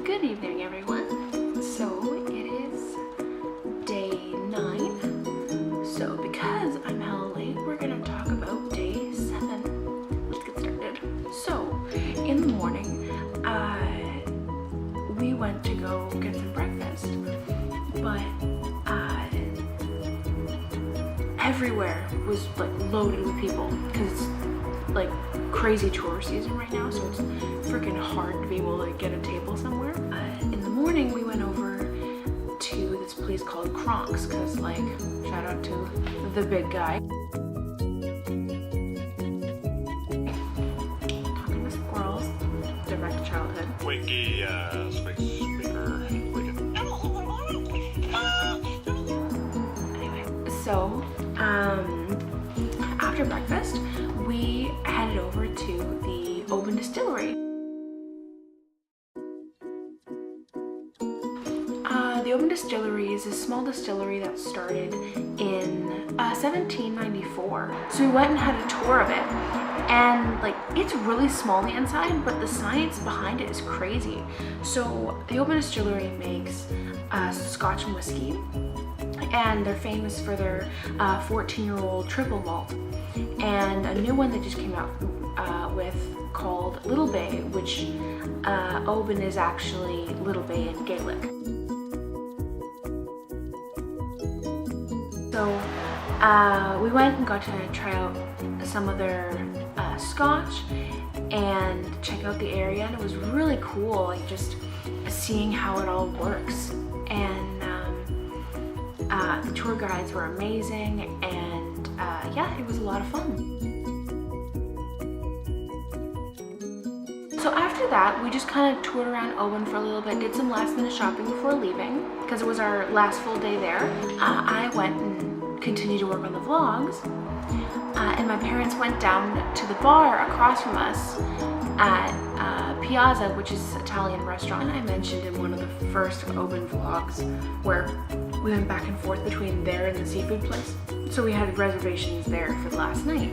Good evening, everyone. So it is day 9. So because I'm hella late, we're gonna talk about day 7. Let's get started. So in the morning, we went to go get some breakfast, but everywhere was like loaded with people because it's like crazy tourist season right now, so it's freaking hard to be able to get a table somewhere. In the morning we went over to this place called Kronk's because, like, shout out to the big guy. Talking to squirrels, direct childhood. Winky, speaker, Wicked. Anyway, so after breakfast we headed over to the Oban Distillery. The Oban Distillery is a small distillery that started in 1794. So we went and had a tour of it, and like, it's really small on the inside, but the science behind it is crazy. So the Oban Distillery makes Scotch and whiskey, and they're famous for their 14-year-old triple malt, and a new one they just came out with called Little Bay, which Oban is actually Little Bay in Gaelic. So we went and got to try out some of their scotch and check out the area, and it was really cool, like just seeing how it all works. And the tour guides were amazing, and yeah, it was a lot of fun. So after that, we just kind of toured around Oban for a little bit, did some last minute shopping before leaving because it was our last full day there. I went and continued to work on the vlogs, and my parents went down to the bar across from us at Piazza, which is an Italian restaurant I mentioned in one of the first Oban vlogs, where we went back and forth between there and the seafood place. So we had reservations there for the last night.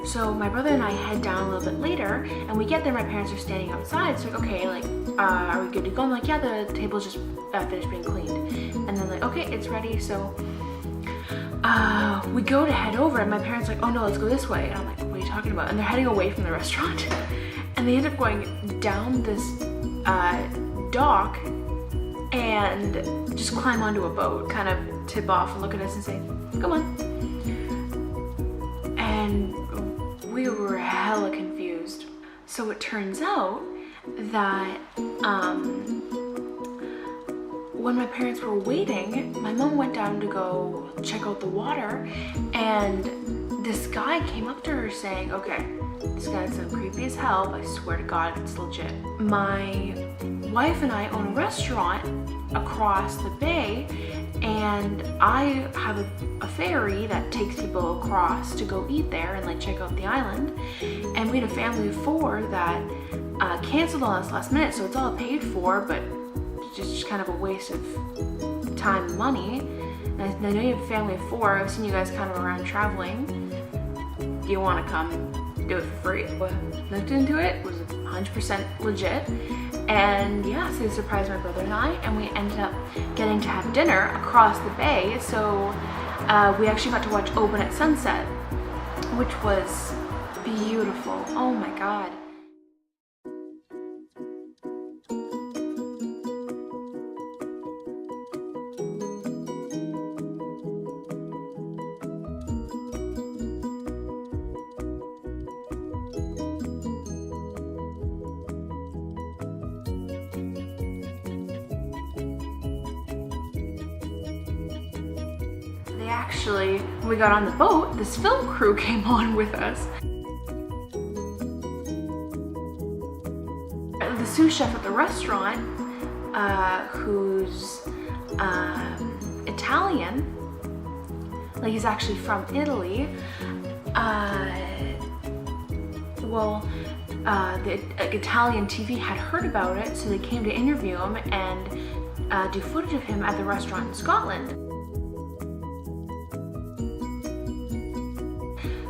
So my brother and I head down a little bit later, and we get there, my parents are standing outside, so like, okay, like, are we good to go? I'm like, yeah, the table's just finished being cleaned. And then like, okay, it's ready. So we go to head over, and my parents are like, oh no, let's go this way. And I'm like, what are you talking about? And they're heading away from the restaurant. And they end up going down this dock and just climb onto a boat, kind of tip off and look at us and say, come on. And we were hella confused. So it turns out that when my parents were waiting, my mom went down to go check out the water, and this guy came up to her saying, okay, this guy's so creepy as hell, but I swear to God, it's legit. My wife and I own a restaurant across the bay, and I have a ferry that takes people across to go eat there and like check out the island. And we had a family of 4 that canceled on us last minute, so it's all paid for, but it's just kind of a waste of time and money. And I know you have a family of 4. I've seen you guys kind of around traveling. Do you want to come do it for free? But looked into it, was 100% legit. And yeah, so they surprised my brother and I, and we ended up getting to have dinner across the bay. So we actually got to watch Oban at sunset, which was beautiful. Oh my God. Actually, when we got on the boat, this film crew came on with us. The sous chef at the restaurant, who's Italian, like he's actually from Italy, the Italian TV had heard about it, so they came to interview him and do footage of him at the restaurant in Scotland.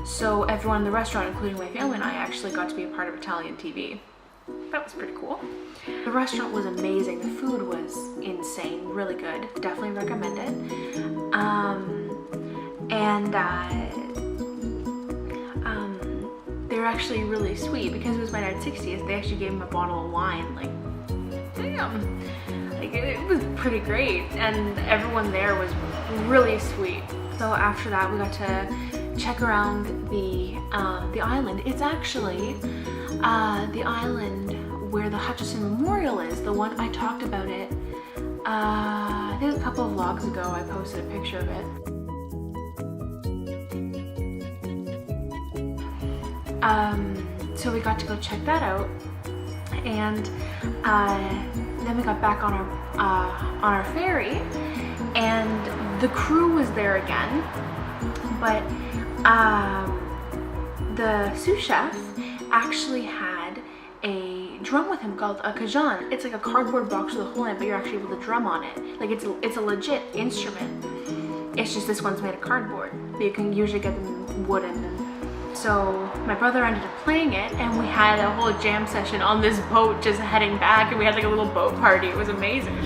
So everyone in the restaurant, including my family and I, actually got to be a part of Italian TV. that was pretty cool. The restaurant was amazing. The food was insane, really good. Definitely recommend it. They were actually really sweet because it was my dad's 60th. They actually gave him a bottle of wine. Like, damn. Like, it was pretty great. And everyone there was really sweet. So after that, we got to check around the island. It's actually the island where the Hutchison Memorial is, the one I talked about it. I think a couple of vlogs ago I posted a picture of it. So we got to go check that out, and then we got back on our ferry, and the crew was there again, but the sous chef actually had a drum with him called a cajon. It's like a cardboard box with a hole in it, but you're actually able to drum on it. Like it's a legit instrument. It's just this one's made of cardboard, but you can usually get them wooden. So my brother ended up playing it, and we had a whole jam session on this boat just heading back, and we had like a little boat party. It was amazing.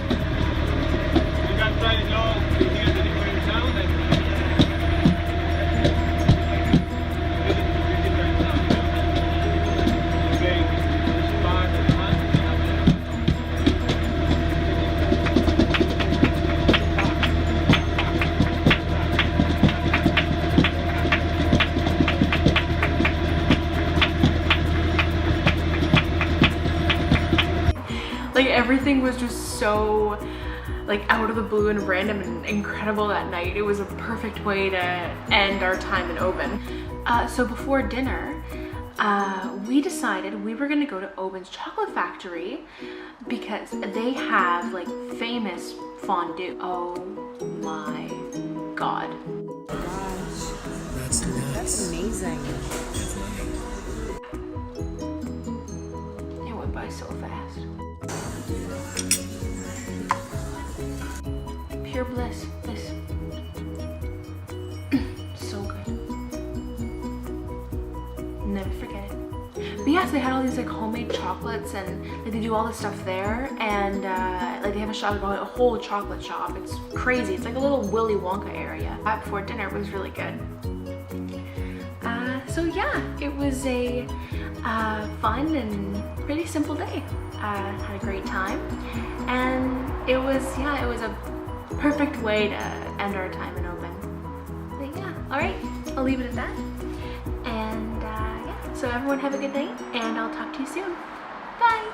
Like everything was just so like out of the blue and random and incredible that night. It was a perfect way to end our time in Oban. So before dinner, we decided we were gonna go to Oban's Chocolate Factory because they have like famous fondue. Oh my god. Gosh, that's amazing. It went by so fast. Pure bliss. This so good. Never forget it. But yes, they had all these like homemade chocolates, and like, they do all this stuff there, and like they have a whole chocolate shop. It's crazy. It's like a little Willy Wonka area. That before dinner was really good. So yeah, it was a fun and pretty simple day. Had a great time, and it was a perfect way to end our time in Oban. But yeah, all right, I'll leave it at that. And yeah, so everyone have a good night, and I'll talk to you soon. Bye.